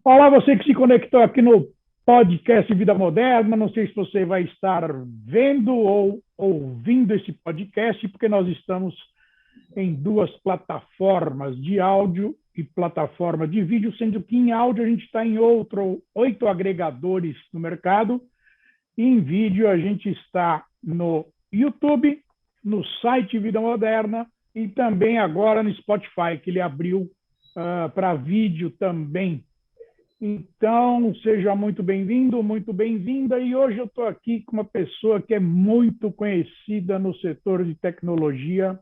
Olá, você que se conectou aqui no podcast Vida Moderna. Não sei se você vai estar vendo ou ouvindo esse podcast, porque nós estamos em duas plataformas de áudio e plataforma de vídeo, sendo que em áudio a gente está em 8 agregadores no mercado, e em vídeo a gente está no YouTube, no site Vida Moderna e também agora no Spotify, que ele abriu para vídeo também. Então, seja muito bem-vindo, muito bem-vinda. E hoje eu estou aqui com uma pessoa que é muito conhecida no setor de tecnologia,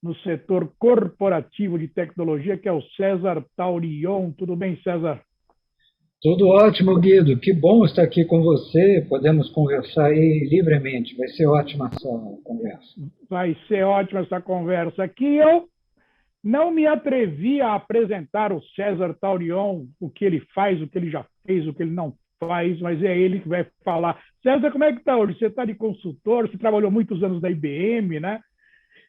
no setor corporativo de tecnologia, que é o César Taurion. Tudo bem, César? Tudo ótimo, Guido. Que bom estar aqui com você. Podemos conversar aí livremente. Vai ser ótima essa conversa. Vai ser ótima essa conversa aqui. Eu não me atrevi a apresentar o César Taurion, o que ele faz, o que ele já fez, o que ele não faz, mas é ele que vai falar. César, como é que está hoje? Você está de consultor, você trabalhou muitos anos na IBM, né?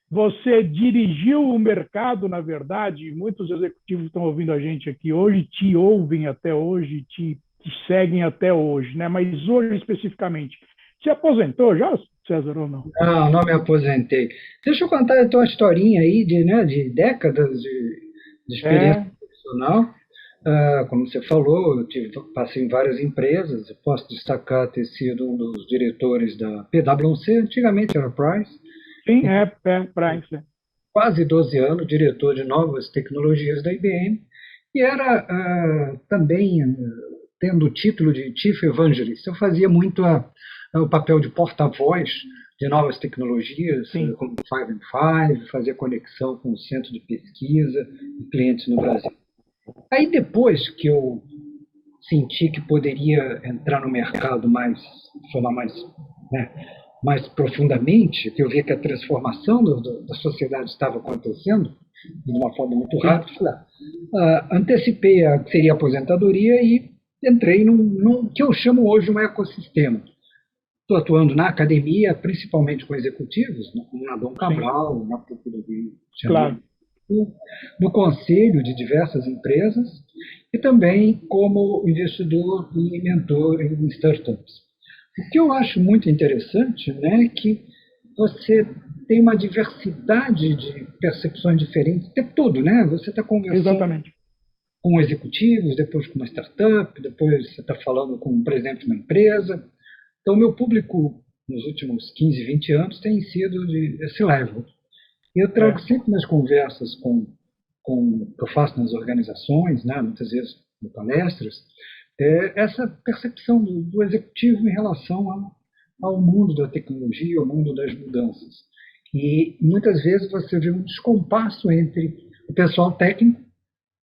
Você dirigiu o mercado, na verdade, muitos executivos estão ouvindo a gente aqui hoje, te ouvem até hoje, te seguem até hoje, né? Mas hoje especificamente, se aposentou já, César, ou não? Não, não me aposentei. Deixa eu contar a tua historinha aí de décadas de experiência É, profissional. Como você falou, passei em várias empresas. Eu posso destacar ter sido um dos diretores da PwC, antigamente era Price. sim, para isso. Quase 12 anos, diretor de novas tecnologias da IBM, e era também, tendo o título de Chief Evangelist, eu fazia muito o papel de porta-voz de novas tecnologias, Sim, como Five and Five, fazia conexão com o centro de pesquisa e clientes no Brasil. Aí depois que eu senti que poderia entrar no mercado mais, falar mais, né, mais profundamente, que eu vi que a transformação da sociedade estava acontecendo de uma forma muito sim, rápida, antecipei a que seria a aposentadoria e entrei num que eu chamo hoje um ecossistema. Estou atuando na academia, principalmente com executivos, como na Dom sim, Cabral, na PUC do Rio de Janeiro, claro. no conselho de diversas empresas e também como investidor e mentor em startups. O que eu acho muito interessante, né, é que você tem uma diversidade de percepções diferentes o tempo todo, né? Você está conversando Exatamente. com executivos, depois com uma startup, depois você está falando com um presidente de uma empresa. Então, o meu público nos últimos 15, 20 anos tem sido esse level. E eu trago É, sempre nas conversas que eu faço nas organizações, né, muitas vezes em palestras, essa percepção do executivo em relação ao mundo da tecnologia, ao mundo das mudanças. E muitas vezes você vê um descompasso entre o pessoal técnico,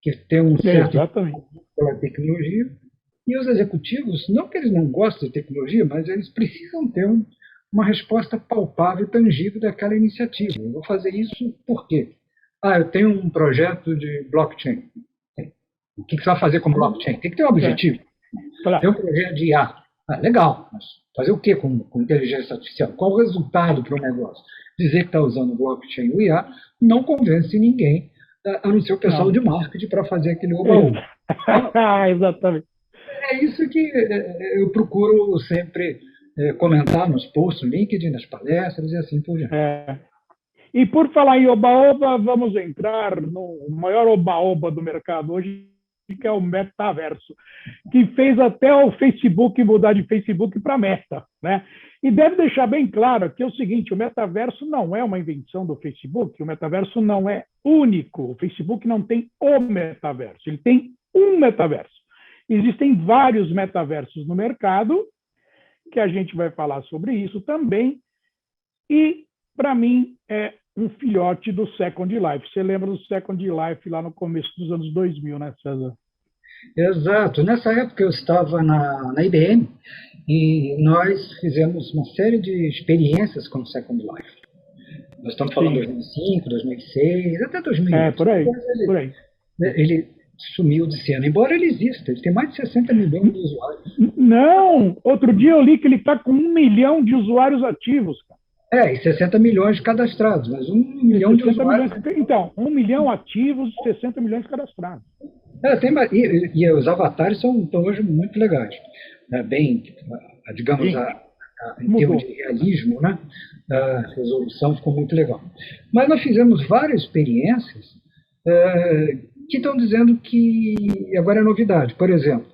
que tem um certo exatamente. pela tecnologia, e os executivos, não que eles não gostem de tecnologia, mas eles precisam ter uma resposta palpável e tangível daquela iniciativa. Eu vou fazer isso por quê? Eu tenho um projeto de blockchain. O que você vai fazer com blockchain? Tem que ter um É, objetivo. Tem claro. um projeto de IA. Legal, mas fazer o que com inteligência artificial? Qual o resultado para o negócio? Dizer que está usando blockchain ou IA não convence ninguém, a não ser o pessoal Não. de marketing para fazer aquele oba-oba. Então, Exatamente. é isso que eu procuro sempre comentar nos posts, no LinkedIn, nas palestras e assim por diante. É. E por falar em oba-oba, vamos entrar no maior oba-oba do mercado hoje, que é o metaverso, que fez até o Facebook mudar de Facebook para Meta, né? E deve deixar bem claro que é o seguinte: o metaverso não é uma invenção do Facebook, o metaverso não é único, o Facebook não tem o metaverso, ele tem um metaverso. Existem vários metaversos no mercado, que a gente vai falar sobre isso também, e, para mim, é um filhote do Second Life. Você lembra do Second Life lá no começo dos anos 2000, né, César? Exato. Nessa época eu estava na IBM e nós fizemos uma série de experiências com o Second Life. Nós estamos falando de Sim, 2005, 2006, até 2008. por aí, Depois por aí. ele sumiu de cena, embora ele exista. Ele tem mais de 60 milhões de usuários. Não, outro dia eu li que ele está com 1 milhão de usuários ativos, cara. E 60 milhões cadastrados, mas 1 E milhão de 60 milhões. usuários. Então, 1 milhão ativos, 60 milhões cadastrados. E os avatares estão hoje muito legais. Bem, digamos, Sim, em termos mudou. de realismo, né? A resolução ficou muito legal. Mas nós fizemos várias experiências que estão dizendo que agora é novidade. Por exemplo,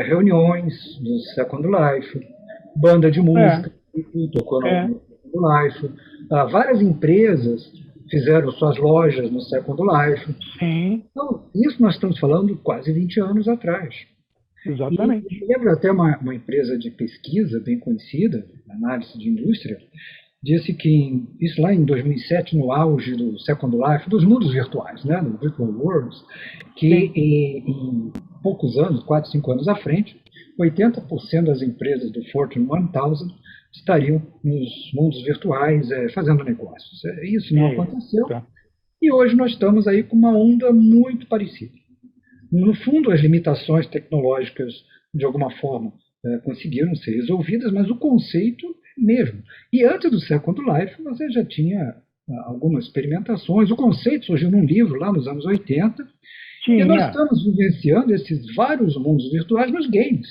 reuniões do Second Life, banda de É, música que tocou é, no Second Life. Várias empresas fizeram suas lojas no Second Life. sim, Então, isso nós estamos falando quase 20 anos atrás. E exatamente. me lembro até uma empresa de pesquisa bem conhecida, análise de indústria, disse que, isso lá em 2007, no auge do Second Life, dos mundos virtuais, né, do Virtual Worlds, que Sim, em poucos anos, 4, 5 anos à frente, 80% das empresas do Fortune 1000 estariam nos mundos virtuais fazendo negócios. Isso não é, aconteceu tá. e hoje nós estamos aí com uma onda muito parecida. No fundo, as limitações tecnológicas, de alguma forma, conseguiram ser resolvidas, mas o conceito é o mesmo. E antes do Second Life, você já tinha algumas experimentações. O conceito surgiu num livro lá nos anos 80, e nós Tinha, estamos vivenciando esses vários mundos virtuais nos games.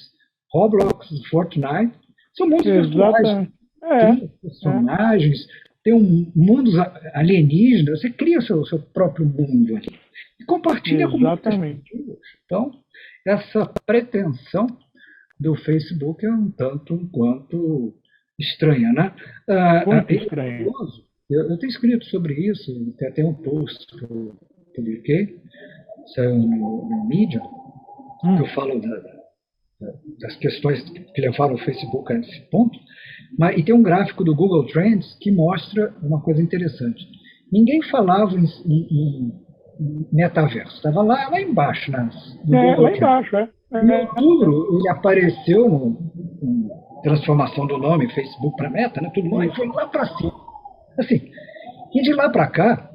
Roblox, Fortnite, são mundos virtuais. exatamente. É, Cria é, personagens, tem mundos alienígenas, você cria seu próprio mundo ali. E compartilha com muitas exatamente. pessoas. Então, essa pretensão do Facebook é um tanto quanto estranha, né? Muito E é estranho. curioso, eu tenho escrito sobre isso, tem até um post que eu publiquei, saiu no Medium, que eu Hum, falo das questões que levaram o Facebook a esse ponto. E tem um gráfico do Google Trends que mostra uma coisa interessante. Ninguém falava em metaverso, estava lá embaixo no Google lá Trends. embaixo, é. Em É, outubro, ele apareceu transformação do nome Facebook para Meta, né, tudo mais, e isso. foi lá para cima. Assim, e de lá para cá,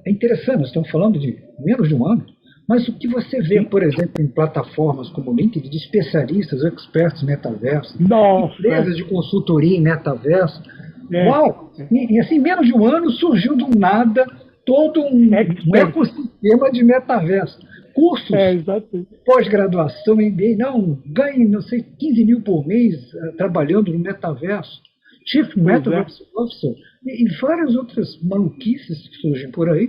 é interessante, nós estamos falando de menos de um ano, mas o que você vê, Sim. por exemplo, em plataformas como o LinkedIn, de especialistas, experts em metaverso, Nossa, empresas de consultoria em metaverso, é, uau! E assim, menos de um ano surgiu do nada todo um expert. ecossistema de metaverso. Cursos, Exato. pós-graduação, MBA, não, ganhe, não sei, 15 mil por mês trabalhando no metaverso. Chief Pois é, Metaverse Officer, e várias outras maluquices que surgem por aí,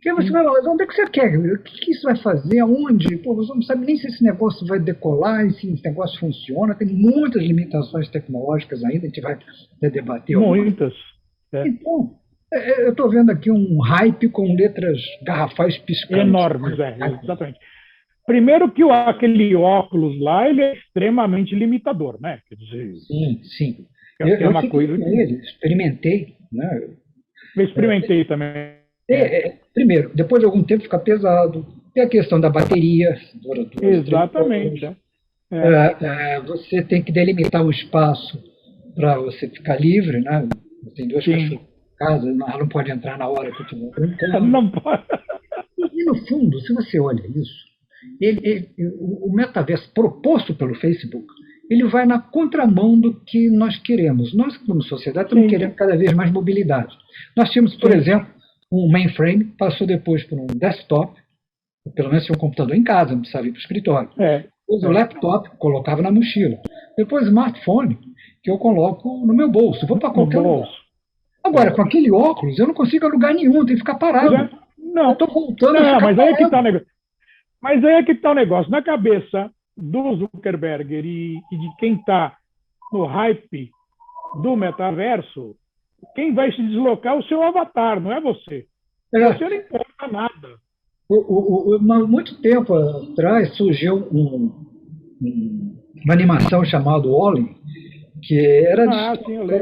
que você sim. vai falar, onde é que você quer? O que isso vai fazer? Aonde? Pô, você não sabe nem se esse negócio vai decolar, se esse negócio funciona, tem muitas limitações tecnológicas ainda, a gente vai debater algumas. Muitas. É. Então, eu estou vendo aqui um hype com letras garrafais piscantes. Enormes, exatamente. Primeiro que aquele óculos lá, ele é extremamente limitador, né? Quer dizer, Sim, sim. é Eu uma fiquei coisa com que ele, experimentei, né? eu experimentei também. Primeiro, depois de algum tempo fica pesado. Tem a questão da bateria, dura 2, 3 horas. Exatamente. É. Você tem que delimitar o espaço para você ficar livre, né? Tem duas Sim. cachorras em casa, ela não pode entrar na hora que eu estiver brincando. Não pode. E no fundo, se você olha isso, o metaverso proposto pelo Facebook, ele vai na contramão do que nós queremos. Nós, como sociedade, estamos Sim, querendo cada vez mais mobilidade. Nós tínhamos, por sim. exemplo, um mainframe, passou depois por um desktop, pelo menos tinha um computador em casa, não precisava ir para o escritório. É, Depois o é. laptop, colocava na mochila. Depois o smartphone, que eu coloco no meu bolso, vou para No qualquer lugar. bolso. Agora, É. com aquele óculos, eu não consigo ir a lugar nenhum, tem que ficar Pois parado. é. Eu Não. estou voltando a Não, ficar mas aí é que está o parado. negócio. Mas aí é que está o negócio. Na cabeça do Zuckerberg e de quem está no hype do metaverso, quem vai se deslocar é o seu avatar, não é você. Você É, não importa nada. muito tempo atrás surgiu uma animação chamada Wall-E, que Sim, eu era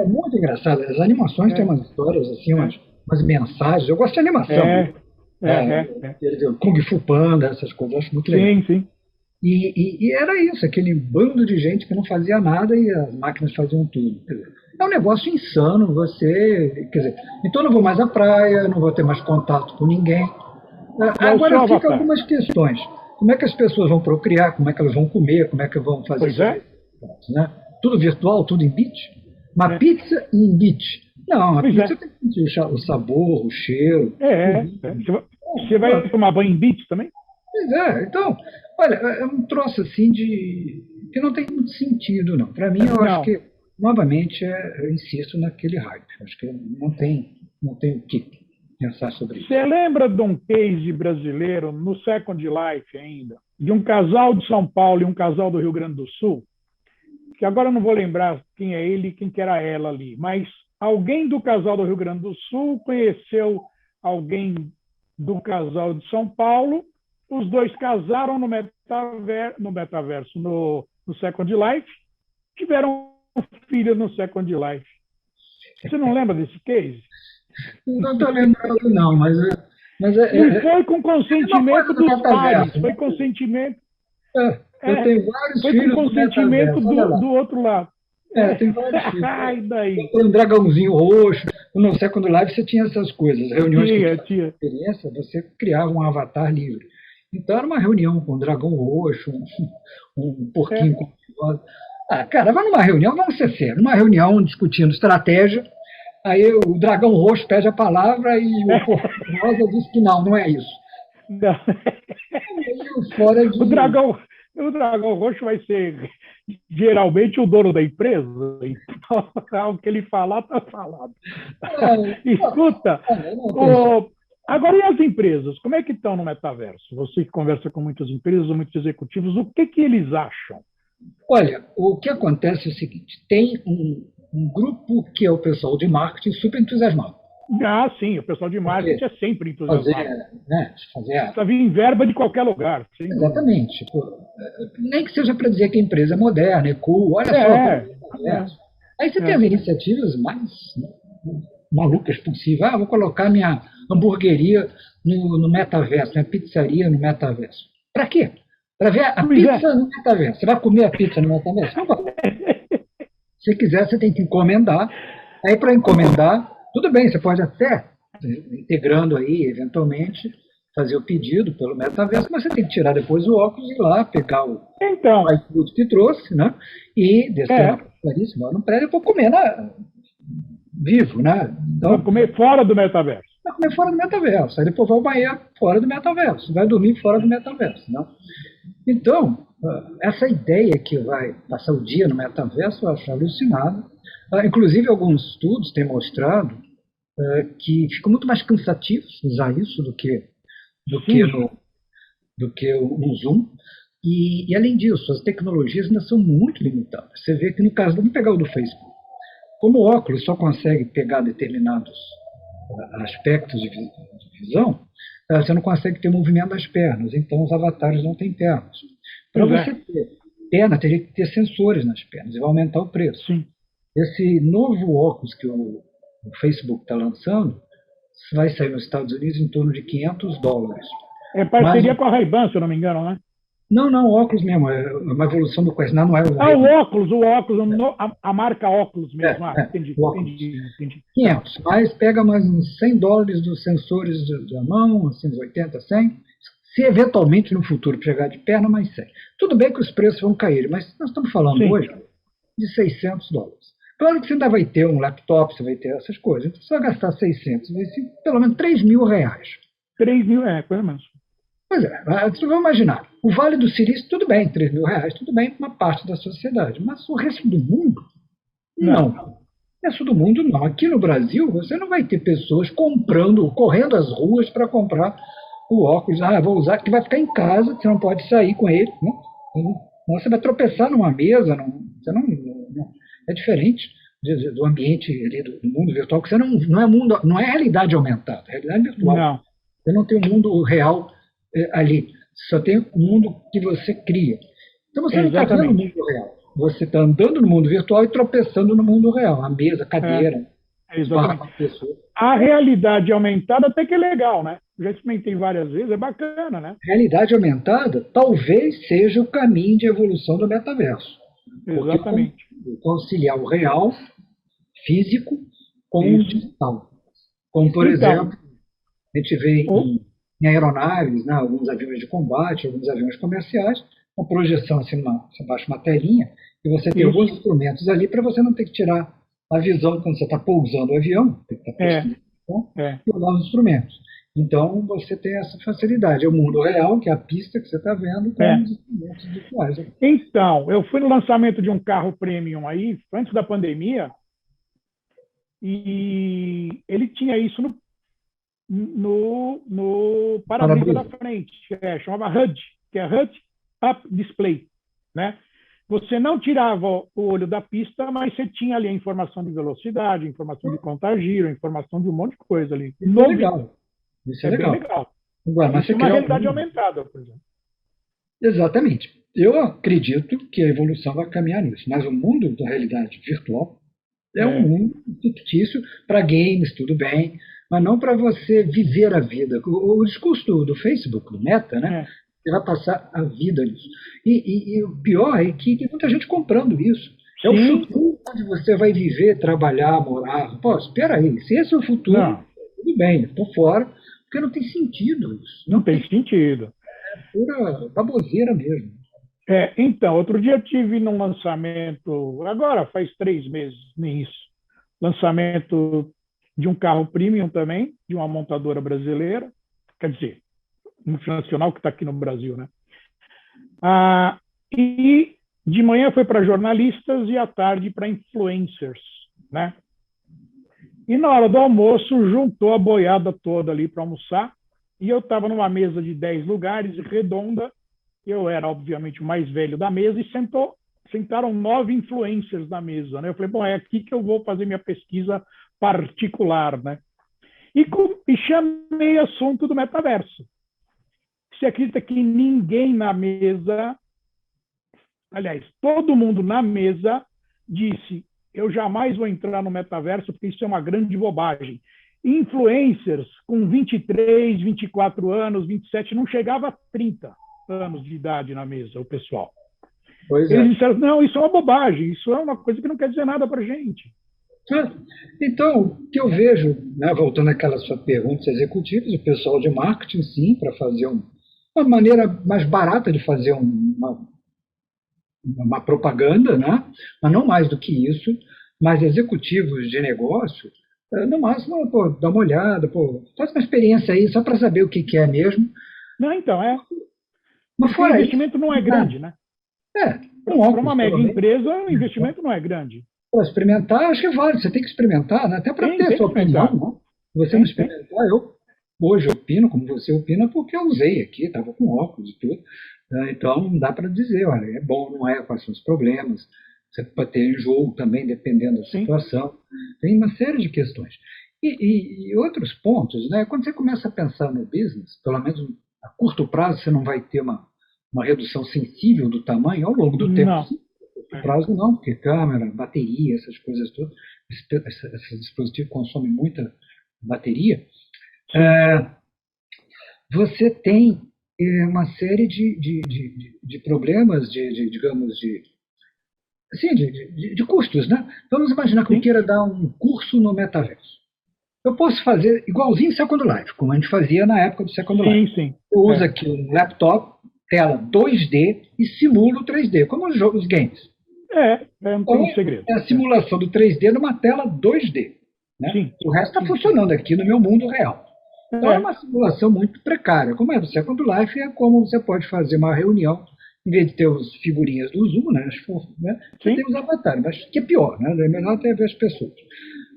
lembro. muito engraçada. As animações têm É, umas histórias, assim, é, umas mensagens. Eu gosto de animação, é, né? é. Quer dizer, Kung Fu Panda, essas coisas, eu acho muito legal. Sim, sim. E era isso, aquele bando de gente que não fazia nada e as máquinas faziam tudo. Quer dizer, é um negócio insano, quer dizer, então eu não vou mais à praia, não vou ter mais contato com ninguém. É o seu Agora fica avatar. algumas questões. Como é que as pessoas vão procriar, como é que elas vão comer, como é que vão fazer Pois suas é. necessidades, né? Tudo virtual, tudo em bit? Uma É. pizza em bit. Não, a Pois pizza é. tem que sentir o sabor, o cheiro, o É. ritmo. Você vai tomar banho em beach também? Pois é, então, olha, é um troço assim que não tem muito sentido, não. Para mim, eu acho Não. que, novamente, eu insisto naquele hype. Acho que não tem o que pensar sobre isso. Você lembra de um case brasileiro, no Second Life ainda, de um casal de São Paulo e um casal do Rio Grande do Sul, que agora eu não vou lembrar quem é ele e quem que era ela ali, mas alguém do casal do Rio Grande do Sul conheceu alguém do casal de São Paulo, os dois casaram no Second Life, tiveram filhos no Second Life. Você não lembra desse case? Não estou lembrando, não, mas E foi com é a mesma coisa consentimento do dos pares, metaverso, foi né? consentimento, Eu é, tenho vários foi com filhos no consentimento metaverso, olha lá. do outro lado. Tem vários filhos. E daí? Tem um dragãozinho roxo. No Second Life você tinha essas coisas. Reuniões que tinham Tinha. experiência, você criava um avatar livre. Então era uma reunião com um dragão roxo, um porquinho É, com rosa. Cara, vai numa reunião, vamos ser sérios, numa reunião discutindo estratégia, aí o dragão roxo pede a palavra e o porquinho rosa diz que não é isso. não. Meio fora O de. dragão, o dragão roxo vai ser geralmente o dono da empresa. Então, o que ele falar, está falado. Escuta, Não tem jeito. agora e as empresas? Como é que estão no metaverso? Você que conversa com muitas empresas, muitos executivos, o que eles acham? Olha, o que acontece é o seguinte: tem um grupo que é o pessoal de marketing super entusiasmado. Ah, sim, o pessoal de Porque marketing é sempre fazer, entusiasmado. né, fazer Precisa vir em verba de qualquer lugar, sem dúvida. exatamente. Pô, nem que seja para dizer que a empresa é moderna, é cool, olha só, É, estamos no é, metaverso. Aí você tem é. as iniciativas mais malucas possíveis. Vou colocar minha hamburgueria no metaverso, minha pizzaria no metaverso. Para quê? Para ver a Pois é. pizza no metaverso. Você vai comer a pizza no metaverso? Não vai. Se quiser, você tem que encomendar. Aí, para encomendar, tudo bem, você pode até, integrando aí, eventualmente, fazer o pedido pelo metaverso, mas você tem que tirar depois o óculos e ir lá, pegar o Então, iFood que trouxe, né? E descer na é, pizzaria, no prédio, para comer vivo, né? para Então, comer fora do metaverso. vai comer fora do metaverso. Aí depois vai ao banheiro fora do metaverso. Vai dormir fora do metaverso, né? Então, essa ideia que vai passar o dia no metaverso, eu acho alucinado. Inclusive, alguns estudos têm mostrado que fica muito mais cansativo usar isso do que Sim, no, do que um Zoom. E, além disso, as tecnologias ainda são muito limitadas. Você vê que no caso, vamos pegar o do Facebook. Como o óculos só consegue pegar determinados aspectos de visão, você não consegue ter movimento das pernas, então os avatares não têm pernas. Para pois você é, ter perna, teria que ter sensores nas pernas, e vai aumentar o preço. sim. Esse novo óculos que o Facebook está lançando vai sair nos Estados Unidos em torno de $500. É Mas, parceria com a Ray-Ban, se eu não me engano, né? não, óculos mesmo, é uma evolução do Quest, não é o Ah, Ray-Ban. o óculos, a marca óculos mesmo. Ah, entendi, O óculos. entendi. Tá. 500, mas pega mais uns $100 dos sensores da mão, assim, uns 80, 100. Se eventualmente no futuro chegar de perna, mais 100. Tudo bem que os preços vão cair, mas nós estamos falando Sim, hoje de $600. Claro que você ainda vai ter um laptop, você vai ter essas coisas. Então você vai gastar 600, vai ser pelo menos R$ 3.000. 3 mil, coisa mesmo. Pois é, você vai imaginar. O Vale do Silício, tudo bem, R$ 3.000, tudo bem para uma parte da sociedade. Mas o resto do mundo, Não, não. O resto do mundo, não. Aqui no Brasil, você não vai ter pessoas correndo as ruas para comprar o óculos. Vou usar, que vai ficar em casa, você não pode sair com ele. Né? Você vai tropeçar numa mesa, você é diferente do ambiente ali, do mundo virtual, que você não é realidade aumentada, é realidade virtual. não, Você não tem o mundo real ali, só tem o mundo que você cria. Então você não está vendo o exatamente. mundo real. Você está andando no mundo virtual e tropeçando no mundo real. A mesa, a É, cadeira, esbarra exatamente. com a pessoa. A realidade aumentada até que é legal, né? Já experimentei várias vezes, é bacana, né? Realidade aumentada talvez seja o caminho de evolução do metaverso. Porque Exatamente. conciliar o real, físico, com o Isso. digital. Como, por Então, exemplo, a gente vê o- em aeronaves, né, alguns aviões de combate, alguns aviões comerciais, uma projeção assim, você baixa uma telinha e você tem alguns isso. instrumentos ali para você não ter que tirar a visão quando você está pousando o avião, tem que estar É, prestando atenção, é. e olhar os instrumentos. Então, você tem essa facilidade. É o mundo real, que é a pista que você está vendo, com É. os instrumentos virtuais. Então, eu fui no lançamento de um carro premium aí, antes da pandemia, e ele tinha isso no para-brisa da Para-brisa. frente, chamava HUD, que é HUD Up Display, né? Você não tirava o olho da pista, mas você tinha ali a informação de velocidade, informação de contagiro, informação de um monte de coisa ali. Isso é legal. Isso é É bem legal. legal. Agora, mas Isso você é uma criar um realidade mundo. aumentada, por exemplo. Exatamente. Eu acredito que a evolução vai caminhar nisso, mas o mundo da realidade virtual é um É, mundo fictício para games, tudo bem, mas não para você viver a vida. O discurso do Facebook, do Meta, né? é. Você vai passar a vida nisso. E o pior é que tem muita gente comprando isso. É o Sim, futuro onde você vai viver, trabalhar, morar. Pô, espera aí. Se esse é o futuro, não, tudo bem, estou fora, porque não tem sentido isso. não Não tem tem sentido. pura baboseira mesmo. Então, outro dia eu tive num lançamento, agora faz 3 meses nisso, lançamento de um carro premium também, de uma montadora brasileira, quer dizer, multinacional que está aqui no Brasil, né? E de manhã foi para jornalistas e à tarde para influencers, né? E na hora do almoço juntou a boiada toda ali para almoçar e eu estava numa mesa de 10 lugares, redonda. Eu era, obviamente, o mais velho da mesa e sentaram 9 influencers na mesa. Né? Eu falei, bom, é aqui que eu vou fazer minha pesquisa particular. Né? E chamei assunto do metaverso. Você acredita que ninguém na mesa, aliás, todo mundo na mesa disse, eu jamais vou entrar no metaverso porque isso é uma grande bobagem. Influencers com 23, 24 anos, 27, não chegava a 30 anos de idade na mesa, o pessoal. Pois Eles é. disseram, não, isso é uma bobagem, isso é uma coisa que não quer dizer nada para a gente. Então, o que eu vejo, né, voltando àquela sua pergunta executivas, o pessoal de marketing, sim, para fazer uma maneira mais barata de fazer uma propaganda, né? Mas não mais do que isso, mas executivos de negócio, no máximo, pô, dá uma olhada, pô, faz uma experiência aí só para saber o que, que é mesmo. Não, então, Mas porque o fora isso, investimento não é nada. grande, né? É, um Para uma óculos, pelo mega menos. empresa, o investimento não é grande. Para experimentar, acho que vale, você tem que experimentar, né? Até para ter Tem sua que opinião, experimentar. né? Se você não Tem. experimentar, eu hoje opino como você opina, porque eu usei aqui, estava com óculos e tudo. Né? Então, dá para dizer, olha, é bom, não é, quais são os problemas. Você pode ter enjoo também, dependendo da Sim, situação. Tem uma série de questões. E outros pontos, né? Quando você começa a pensar no business, pelo menos a curto prazo, você não vai ter uma redução sensível do tamanho ao longo do tempo, não. sim. Prazo não, porque câmera, bateria, essas coisas todas, esse dispositivo consome muita bateria. Sim, Você tem uma série de problemas, digamos, assim, de custos, né? Vamos imaginar que eu sim, queira dar um curso no metaverso. Eu posso fazer igualzinho Second Life, como a gente fazia na época do Second Life. sim. Eu uso É, aqui um laptop, tela 2D e simulo 3D, como os games. não Então, tem segredo. é a simulação do 3D numa tela 2D. Né? Sim, O resto está sim. funcionando aqui no meu mundo real. Então, é É, uma simulação muito precária. Como é do Second Life, é como você pode fazer uma reunião, em vez de ter os figurinhas do Zoom, né, você tem sim, os avatares, mas que é pior, né? É melhor até ver as pessoas.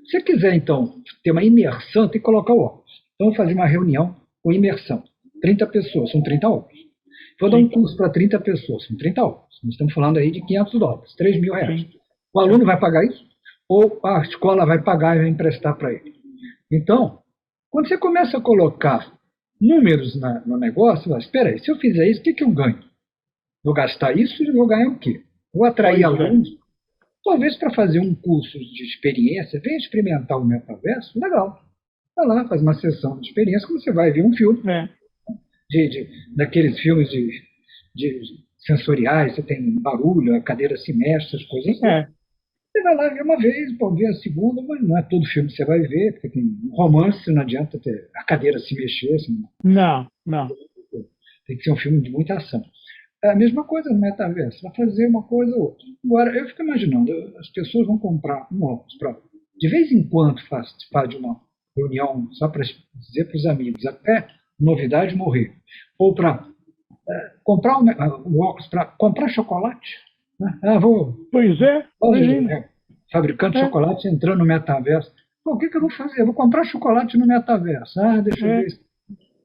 Se você quiser, então, ter uma imersão, tem que colocar o óculos. Então, vou fazer uma reunião com imersão. 30 pessoas, são 30 óculos. Vou dar um sim, curso para 30 pessoas, são 30 óculos. Nós estamos falando aí de US$ 500, R$ 3.000. sim. O É. aluno vai pagar isso? Ou a escola vai pagar e vai emprestar para ele? Então, quando você começa a colocar números no negócio, você espera aí, se eu fizer isso, o que, que eu ganho? Vou gastar isso e vou ganhar o quê? Vou atrair Pois é. alunos? Talvez para fazer um curso de experiência, venha experimentar o metaverso, legal. Vai lá, faz uma sessão de experiência, como você vai ver um filme, É, daqueles filmes de sensoriais, você tem barulho, a cadeira se mexe, essas coisas todas. é. Você vai lá ver uma vez, pode ver a segunda, mas não é todo filme que você vai ver, porque tem um romance, não adianta ter a cadeira se mexer, assim, Não, não. tem que ser um filme de muita ação. É a mesma coisa no metaverso, vai fazer uma coisa ou outra. Agora, eu fico imaginando, as pessoas vão comprar um óculos para, de vez em quando, faz de uma reunião só para dizer para os amigos, até novidade morrer, ou para comprar um óculos, para comprar chocolate. Né? Vou Pois é, fabricante de é, chocolate entrando no metaverso. Pô, o que eu vou fazer? Eu vou comprar chocolate no metaverso. Deixa eu ver.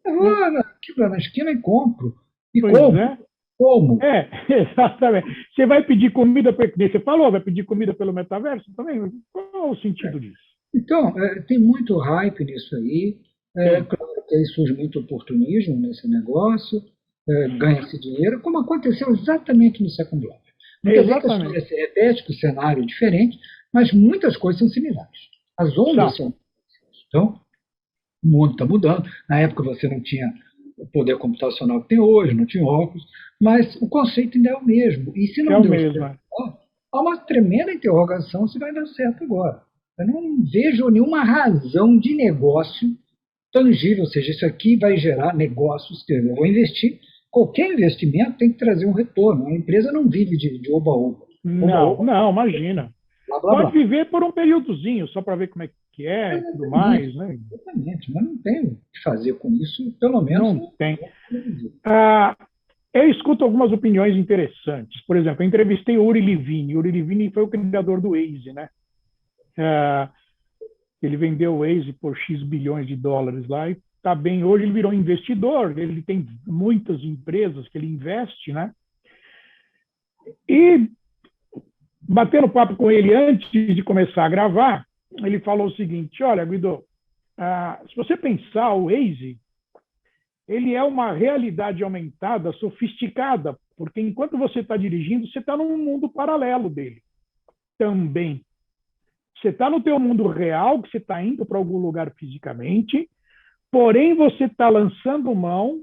é, Eu vou é, aqui na esquina e compro. E pois como? é. Como? É, exatamente. Você vai pedir comida, você falou, vai pedir comida pelo metaverso também? Qual o sentido disso? Então, tem muito hype nisso aí. Tem, Claro que aí surge muito oportunismo nesse negócio, ganha-se dinheiro, como aconteceu exatamente no Second Life. Não quer dizer que a exatamente. história se repete, que o cenário é diferente, mas muitas coisas são similares. As ondas São, são. Então, o mundo está mudando. Na época você não tinha o poder computacional que tem hoje, não tinha óculos, mas o conceito ainda é o mesmo. E se é não o deu mesmo. certo, há uma tremenda interrogação se vai dar certo agora. Eu não vejo nenhuma razão de negócio tangível, ou seja, isso aqui vai gerar negócios. Eu vou investir. Qualquer investimento tem que trazer um retorno. A empresa não vive de oba-oba. Não, Oba-oba, não, imagina. blá, blá, Pode blá. viver por um períodozinho, só para ver como é que é e tudo mais, Exatamente, né? exatamente. Mas não tem o que fazer com isso, pelo menos Não não. tem. Ah, eu escuto algumas opiniões interessantes. Por exemplo, eu entrevistei o Uri Levine. O Uri Levine foi o criador do Waze, né? Ah, ele vendeu o Waze por X bilhões de dólares lá e está bem. Hoje ele virou investidor, ele tem muitas empresas que ele investe, né? E batendo papo com ele antes de começar a gravar, ele falou o seguinte: olha, Guido, se você pensar, o Waze ele é uma realidade aumentada, sofisticada, porque enquanto você está dirigindo, você está num mundo paralelo dele também. Você está no teu mundo real, que você está indo para algum lugar fisicamente, porém você está lançando mão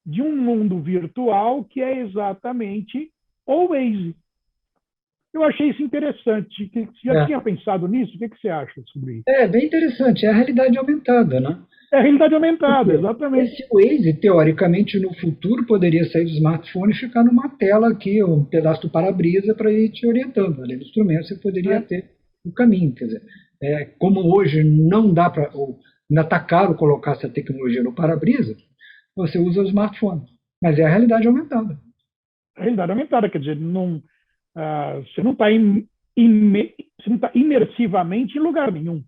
de um mundo virtual que é exatamente o Waze. Eu achei isso interessante. Você já É, tinha pensado nisso? O que você acha sobre isso? bem interessante, é a realidade aumentada, né? É a realidade aumentada, Porque exatamente. esse Waze, teoricamente, no futuro, poderia sair do smartphone e ficar numa tela aqui, um pedaço do para-brisa para ir te orientando. Além do instrumento, você poderia Né? ter o caminho. Quer dizer, como hoje não dá para, ainda está caro colocar essa tecnologia no para-brisa, você usa o smartphone. Mas é a realidade aumentada. A realidade aumentada, quer dizer, não, você não está imersivamente em lugar nenhum.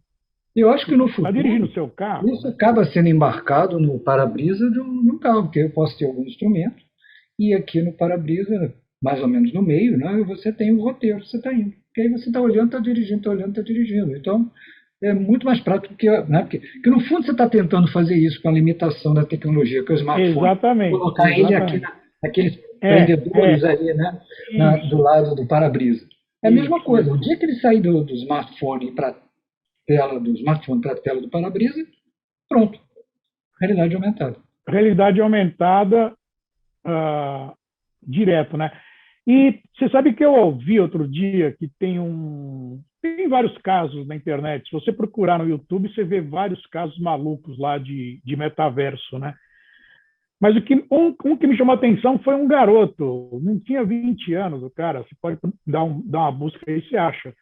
Eu acho que no Você está dirigindo futuro, o seu carro, isso né? acaba sendo embarcado no para-brisa de um carro, porque eu posso ter algum instrumento e aqui no para-brisa, mais ou menos no meio, né, você tem o roteiro, você está indo. Porque aí você está olhando, está dirigindo, está olhando, está dirigindo. Então, é muito mais prático que, né, porque no fundo você está tentando fazer isso com a limitação da tecnologia, que é o smartphone, Exatamente, colocar ele aqui exatamente. naqueles prendedores É, aí, né, do isso, lado do para-brisa. É a mesma coisa. O isso. dia que ele sair do smartphone para tela do smartphone para a tela do para-brisa, pronto, realidade aumentada. Realidade aumentada ah, direto, né? E você sabe que eu ouvi outro dia que tem vários casos na internet. Se você procurar no YouTube, você vê vários casos malucos lá de metaverso, né? Mas um que me chamou a atenção foi um garoto, não tinha 20 anos, o cara, você pode dar uma busca aí, você acha.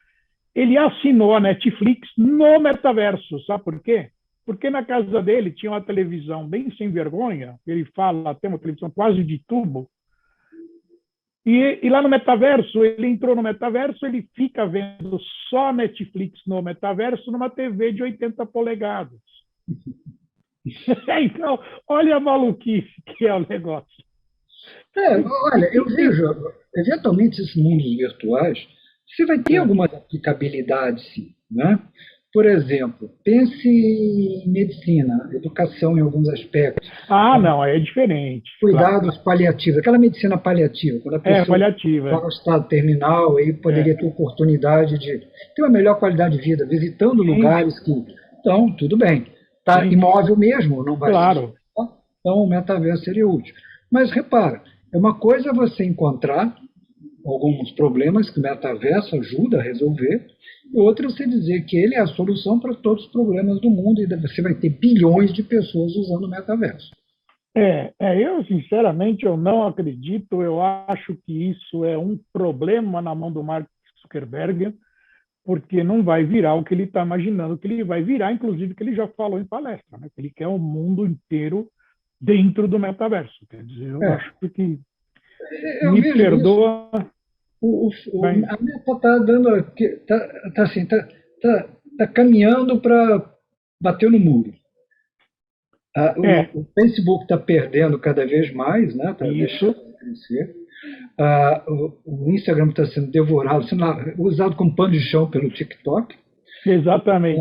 Ele assinou a Netflix no metaverso, sabe por quê? Porque na casa dele tinha uma televisão bem sem vergonha, ele fala, tem uma televisão quase de tubo, e lá no metaverso, ele entrou no metaverso, ele fica vendo só Netflix no metaverso numa TV de 80 polegadas. Então, olha a maluquice que é o negócio. Olha, eu vejo, eventualmente, esses mundos virtuais, você vai ter algumas aplicabilidades, sim, né? Por exemplo, pense em medicina, educação em alguns aspectos, Não, aí é diferente, claro. cuidados paliativos, aquela medicina paliativa, quando a É, pessoa está avaliativa. no estado terminal, aí É. poderia ter oportunidade de ter uma melhor qualidade de vida, visitando Sim, lugares que. Então, tudo bem. Está sim, imóvel mesmo, não vai se claro. deslocar, então o metaverso seria útil. Mas repara, é uma coisa você encontrar alguns problemas que o metaverso ajuda a resolver, e outra é você dizer que ele é a solução para todos os problemas do mundo e você vai ter bilhões de pessoas usando o metaverso. Eu sinceramente eu não acredito. Eu acho que isso é um problema na mão do Mark Zuckerberg, porque não vai virar o que ele está imaginando que ele vai virar, inclusive que ele já falou em palestra, né? Que ele quer o mundo inteiro dentro do metaverso. Quer dizer, eu É, acho que eu me vejo isso. perdoa, vai, A meta está dando tá assim, tá caminhando para bater no muro. é O Facebook está perdendo cada vez mais, né? Está deixando isso, de crescer. O Instagram está sendo devorado, sendo usado como pano de chão pelo TikTok. exatamente.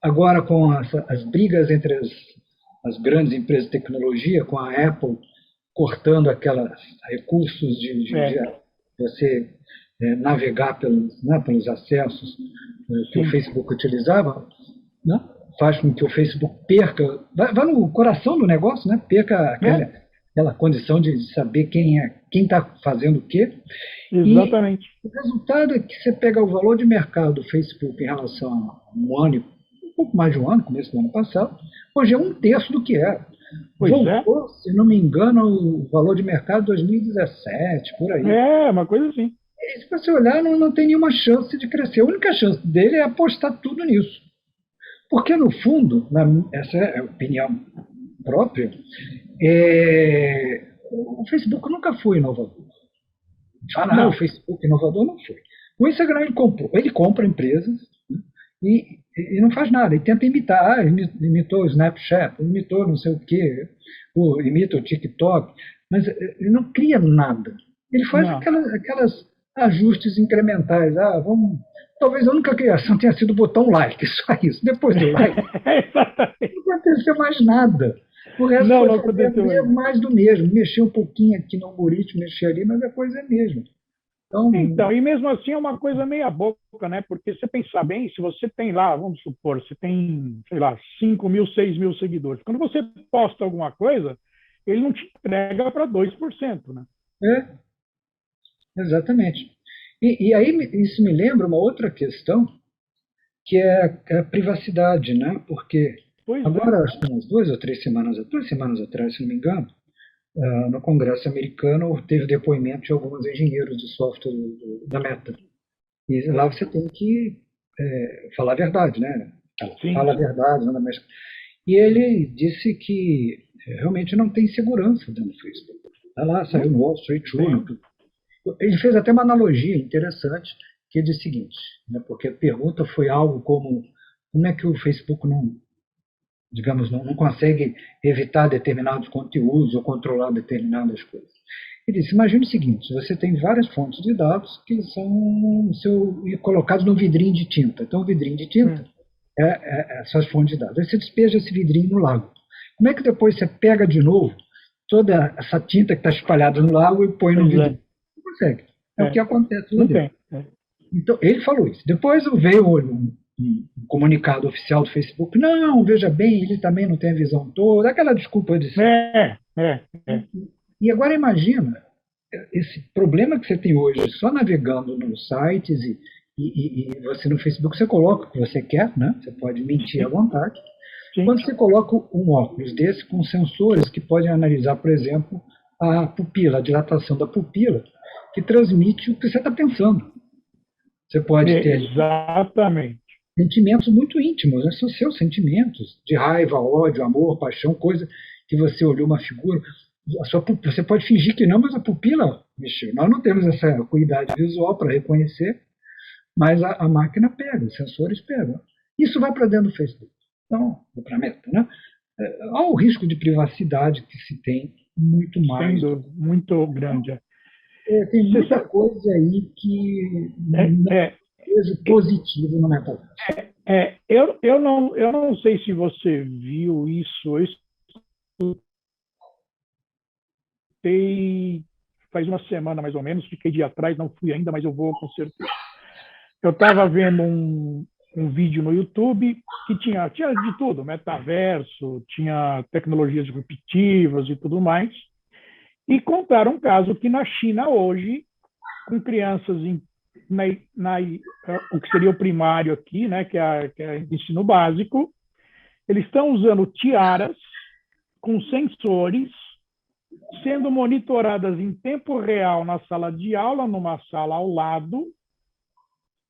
Agora, com as brigas entre as grandes empresas de tecnologia, com a Apple cortando aqueles recursos de É, você navegar pelos acessos que o sim, Facebook utilizava, né? Faz com que o Facebook perca, vai no coração do negócio, né? Perca é, aquela condição de saber quem está fazendo o quê. E exatamente. o resultado é que você pega o valor de mercado do Facebook em relação a um ano, um pouco mais de um ano, começo do ano passado, hoje é um terço do que era. Pois é, Voltou, se não me engano, o valor de mercado de 2017, por aí. é uma coisa assim. E se você olhar, não tem nenhuma chance de crescer. A única chance dele é apostar tudo nisso. Porque, no fundo, essa é a opinião própria, o Facebook nunca foi inovador. O Não, Facebook inovador não foi. O Instagram ele compra empresas, né, e não faz nada, ele tenta imitar. Imitou o Snapchat, imitou não sei o quê, imita o TikTok, mas ele não cria nada. Ele faz não. aquelas ajustes incrementais. Talvez a única criação tenha sido botar um like, só isso. Depois do like, Exatamente. não aconteceu mais nada. O resto Não, foi não fazer aconteceu mais. mais do mesmo. Mexer um pouquinho aqui no algoritmo, mexer ali, mas a coisa é a mesma. Então, Então, e mesmo assim é uma coisa meia boca, né? Porque se você pensar bem, se você tem lá, vamos supor, você tem, sei lá, 5.000, 6.000 seguidores. Quando você posta alguma coisa, ele não te entrega para 2%, né? é, exatamente. E aí isso me lembra uma outra questão, que é a privacidade, né? Porque Pois é. agora, acho que umas 2 semanas atrás, se não me engano, no Congresso americano teve depoimento de alguns engenheiros de software da Meta. E lá você tem que falar a verdade, né? Ela Sim. fala a verdade, não é mais. E ele disse que realmente não tem segurança dentro do Facebook. Tá lá, saiu Não no Wall Street Journal. tem. Ele fez até uma analogia interessante, que diz o seguinte, né, porque a pergunta foi algo como é que o Facebook não consegue evitar determinados conteúdos ou controlar determinadas coisas. Ele disse, imagine o seguinte, você tem várias fontes de dados que são colocados num vidrinho de tinta. Então, o vidrinho de tinta Hum, são as fontes de dados. Aí você despeja esse vidrinho no lago. Como é que depois você pega de novo toda essa tinta que está espalhada no lago e põe no pois vidrinho? é. Não consegue. É o que É. acontece lá Não dentro. tem. É. Então, ele falou isso. Depois veio um comunicado oficial do Facebook. Não, veja bem, ele também não tem a visão toda. Aquela desculpa de sempre. É. E agora imagina esse problema que você tem hoje, só navegando nos sites e você no Facebook, você coloca o que você quer, né? Você pode mentir à Sim, vontade. sim. Quando você coloca um óculos desse com sensores que podem analisar, por exemplo, a pupila, a dilatação da pupila, que transmite o que você está pensando. Você pode ter Exatamente. sentimentos muito íntimos, né? São seus sentimentos de raiva, ódio, amor, paixão, coisa que você olhou uma figura. Você pode fingir que não, mas a pupila mexeu. Nós não temos essa acuidade visual para reconhecer, mas a máquina pega, os sensores pegam. Isso vai para dentro do Facebook. Então, para a meta, né? Há o risco de privacidade que se tem muito mais. Sendo muito grande. Tem Você muita sabe, coisa aí que é, não é, vejo positivo no metaverso. eu não sei se você viu isso. Eu escutei faz uma semana, mais ou menos. Fiquei dia atrás, não fui ainda, mas eu vou com certeza. Eu estava vendo um vídeo no YouTube que tinha de tudo, metaverso, tinha tecnologias disruptivas e tudo mais. E contaram um caso que na China hoje, com crianças o que seria o primário aqui, né, que é ensino básico, eles estão usando tiaras com sensores, sendo monitoradas em tempo real na sala de aula, numa sala ao lado,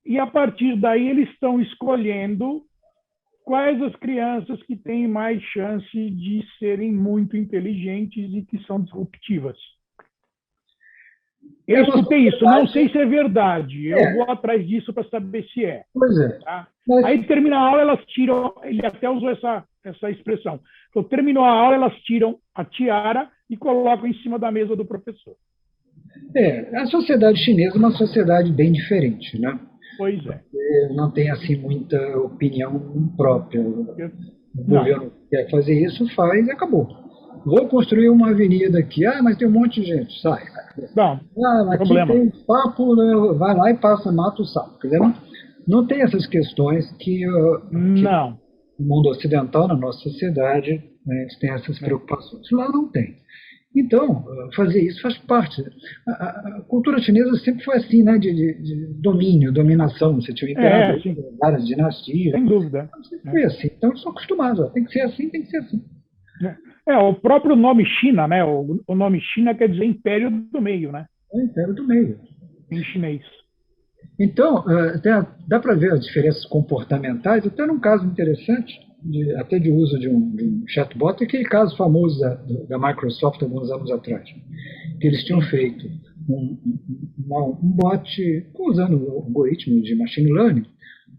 E a partir daí eles estão escolhendo quais as crianças que têm mais chance de serem muito inteligentes e que são disruptivas. Eu escutei isso, não sei se é verdade, eu vou atrás disso para saber se é. Pois é. Tá? Aí termina a aula, elas tiram, ele até usou essa expressão, então terminou a aula, elas tiram a tiara e colocam em cima da mesa do professor. A sociedade chinesa é uma sociedade bem diferente, né? Pois é. Não tem assim muita opinião própria. O governo quer fazer isso, faz e acabou. Vou construir uma avenida aqui. Mas tem um monte de gente. Sai. Não, aqui problema. tem sapo, né? Vai lá e passa, mata o sapo. Quer dizer, não tem essas questões que não. no mundo ocidental, na nossa sociedade, né, eles têm essas preocupações. Lá não tem. Então, fazer isso faz parte. A cultura chinesa sempre foi assim, né, de domínio, dominação. Você tinha um imperador, várias dinastias. Sem dúvida. Sempre foi assim. Então, eles são acostumados. Tem que ser assim, tem que ser assim. O próprio nome China, né? O nome China quer dizer Império do Meio, né? Império do Meio. Em chinês. Então, dá para ver as diferenças comportamentais, até num caso interessante, até de uso de um chatbot, aquele caso famoso da Microsoft alguns anos atrás, que eles tinham feito um bot usando algoritmos de machine learning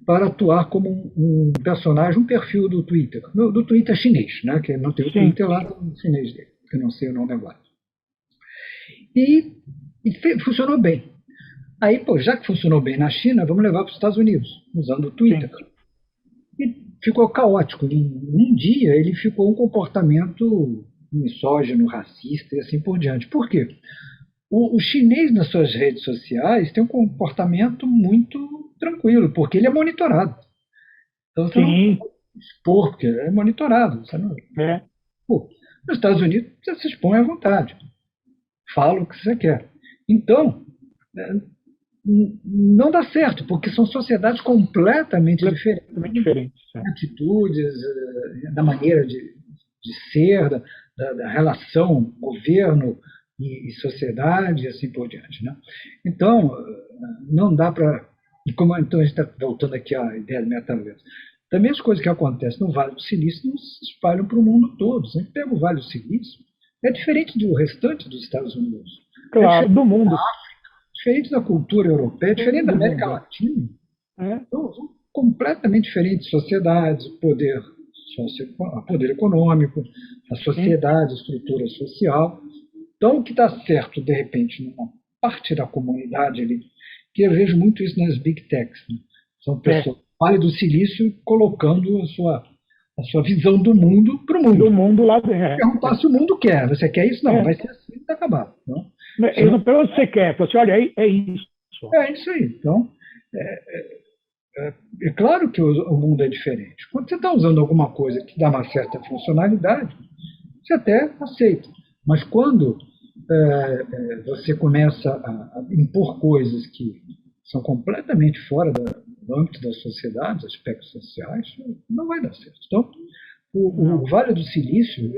para atuar como um personagem, um perfil do Twitter, do Twitter chinês, né, que não tem o Twitter lá no chinês dele, que eu não sei o nome agora. E funcionou bem. Aí, já que funcionou bem na China, vamos levar para os Estados Unidos, usando o Twitter. Sim. E ficou caótico. Em um dia, ele ficou um comportamento misógino, racista e assim por diante. Por quê? O chinês, nas suas redes sociais, tem um comportamento muito tranquilo, porque ele é monitorado. Então, você não pode expor, porque é monitorado. Você não... nos Estados Unidos, você se expõe à vontade. Fala o que você quer. Então, não dá certo, porque são sociedades completamente diferentes. Atitudes, da maneira de ser, da relação governo e sociedade e assim por diante. Né? Então, não dá para... Então, a gente está voltando aqui à ideia do metaverso. Também as coisas que acontecem no Vale do Silício não se espalham para o mundo todo. Se a gente pega o Vale do Silício, é diferente do restante dos Estados Unidos. Claro, do mundo. Diferente da cultura europeia, diferente da América Latina. Então, são completamente diferentes sociedades, poder econômico, a sociedade, a estrutura social. Então, o que está certo, de repente, numa parte da comunidade ali, que eu vejo muito isso nas big techs, né? São pessoas do Vale do Silício colocando a sua visão do mundo para o mundo. Do mundo lá dentro. Perguntar se o mundo quer. Você quer isso? Não, vai ser assim, está acabado. Não? Eles não perguntam se você quer. Fala assim, olha, é isso. É isso aí. Então, é claro que o mundo é diferente. Quando você está usando alguma coisa que dá uma certa funcionalidade, você até aceita. Mas quando você começa a impor coisas que são completamente fora do âmbito da sociedade, aspectos sociais, não vai dar certo. Então, o Vale do Silício,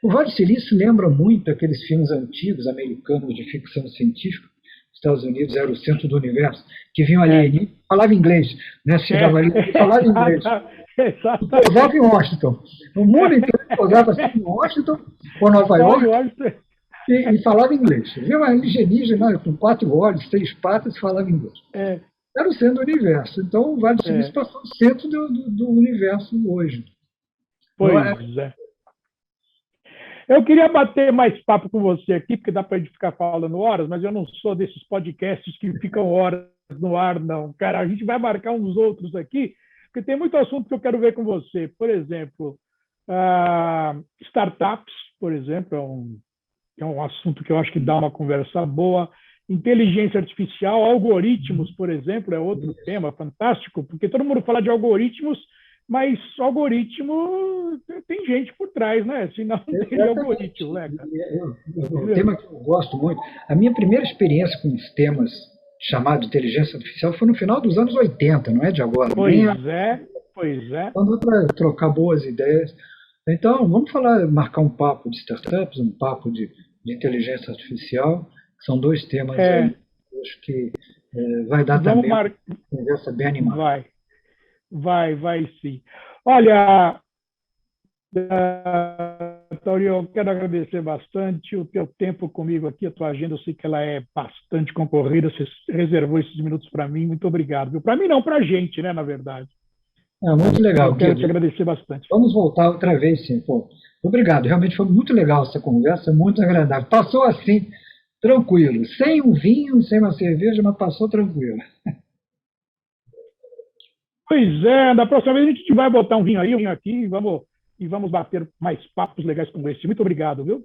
o Vale do Silício lembra muito aqueles filmes antigos americanos de ficção científica. Estados Unidos era o centro do universo, que vinham ali, falava inglês, né? Chegava ali e falava inglês. E pousava em Washington. O mundo inteiro pousava assim em Washington ou Nova York e falava inglês. Viu uma alienígena com 4 olhos, 3 patas e falava inglês. Era o centro do universo. Então o Vale do Silício passou o centro do universo hoje. Pois é. Eu queria bater mais papo com você aqui, porque dá para a gente ficar falando horas, mas eu não sou desses podcasts que ficam horas no ar, não. Cara, a gente vai marcar uns outros aqui, porque tem muito assunto que eu quero ver com você. Por exemplo, startups, por exemplo, é um assunto que eu acho que dá uma conversa boa. Inteligência artificial, algoritmos, por exemplo, é outro tema fantástico, porque todo mundo fala de algoritmos, mas o algoritmo tem gente por trás, né? Senão não teria algoritmo, né, cara? Um tema que eu gosto muito. A minha primeira experiência com os temas chamados de inteligência artificial foi no final dos anos 80, não é de agora. Pois é. Então dá para trocar boas ideias. Então, vamos marcar um papo de startups, um papo de inteligência artificial, que são 2 temas aí, acho que vai dar Vamos também uma conversa bem animada. vai sim. Olha, Tauri, eu quero agradecer bastante o teu tempo comigo aqui, a tua agenda, eu sei que ela é bastante concorrida, você reservou esses minutos para mim, muito obrigado. Para mim não, para a gente, né, na verdade. Muito legal, Eu quero te Guido. agradecer bastante. Vamos voltar outra vez, sim. Pô, obrigado, realmente foi muito legal essa conversa, muito agradável. Passou assim, tranquilo, sem um vinho, sem uma cerveja, mas passou tranquilo. Pois é, da próxima vez a gente vai botar um vinho aí, um vinho aqui, e vamos bater mais papos legais como esse. Muito obrigado, viu?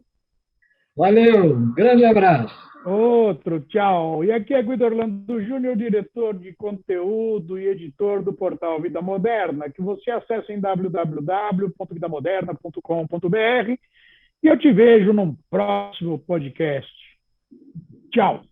Valeu, um grande abraço. Outro, tchau. E aqui é Guido Orlando Júnior, diretor de conteúdo e editor do portal Vida Moderna, que você acessa em www.vidamoderna.com.br e eu te vejo num próximo podcast. Tchau.